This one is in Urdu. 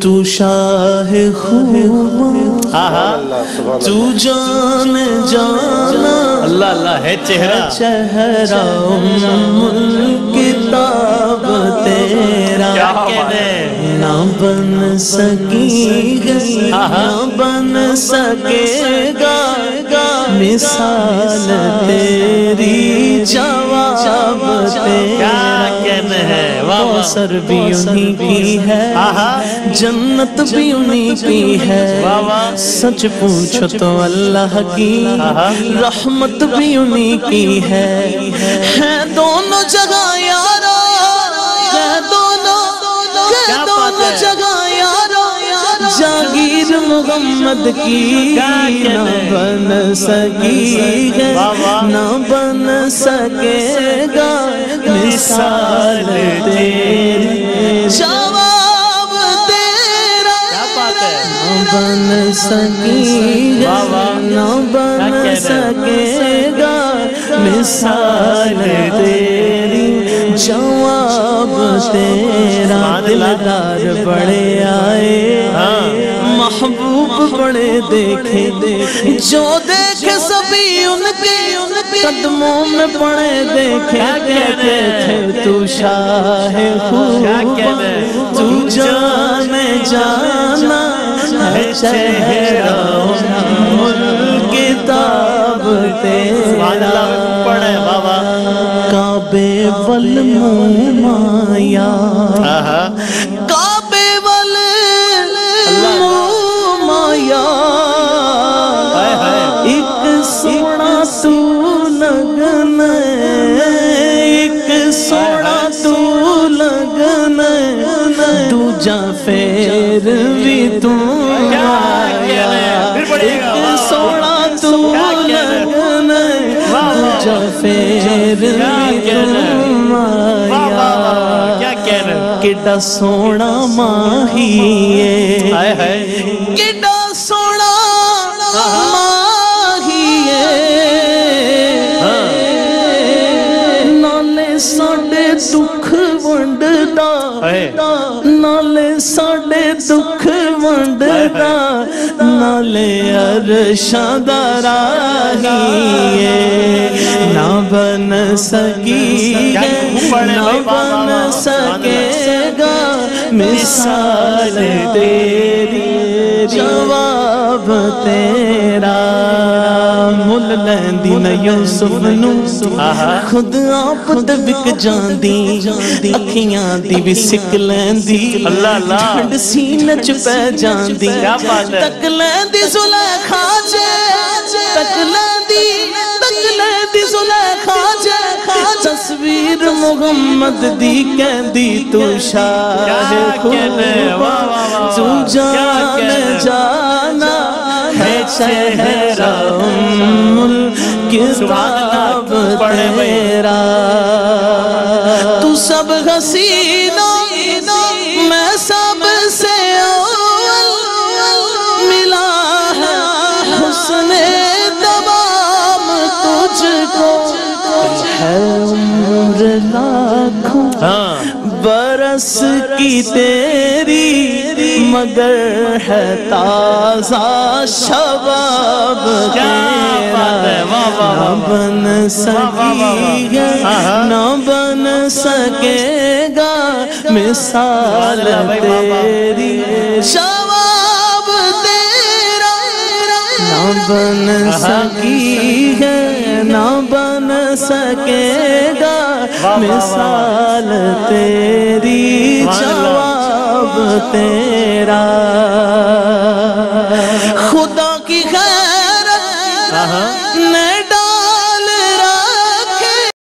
تو شاہ خوب تو جان جانا اللہ اللہ ہے چہرہ کتاب تیرا نہ بن سکی نہ بن سکے گا مثال تیری جواب تیرا کوثر بھی انہی کی ہے جنت بھی انہی کی ہے سچ پوچھو تو اللہ کی رحمت بھی انہی کی ہے دونوں جگہ یارو ہے دونوں جگہ یارو جاگیر محمد کی نہ بن سکی ہے نہ بن سکے گا مثال تیری جواب تیرا نہ بن سکی ہے نہ بن سکے گا مثال تیری جواب تیرا دلدار بڑے آئے محبوب بڑے دیکھے جو دیکھے سبھی ان کے قدموں میں پڑے دیکھے کہتے تھے تو شاہ خوب تو جان جانا ہے چہرہ کتاب تیرا کعبے والمومایا کعبے والمومایا ایک سونا تو لگنا ایک سونا تو لگنا دوجا پھر بھی تو آیا ایک سونا تو لگنا دوجا پھر بھی تو آیا کڈا سونا ماہی ہے کڈا سونا ماہی ہے نالے ساڑے دکھ ونڈدا نالے ساڑے دکھ ونڈدا نالے عرشاں دا راہی ہے نہ بن سکی ہے نہ بن سکے گا مثال تیری جواب تیرا مل لیندی نہ یوسف نو خود آپ تے وک جاندی اکھیاں دی بھی سک لیندی ڈھنڈ سینے چ پہ جاندی تک لیندی زلیخا جے تک لیندی زلیخا جے تصویر محمد دی کہندی تو شاہ خوب تو جان جانا ہے چہرہ کتاب تیرا تو سب حسینوں میں سب سے اول ملا ہے حسن تمام تجھ کو ہے عمر لاکھوں برس کی تیری مگر ہے تازہ شباب تیرا نہ بن سکی ہے نہ بن سکے گا مثال تیری جواب تیرا نہ بن سکی ہے نہ بن سکے گا مثال تیری جواب تیرا خدا کی خیر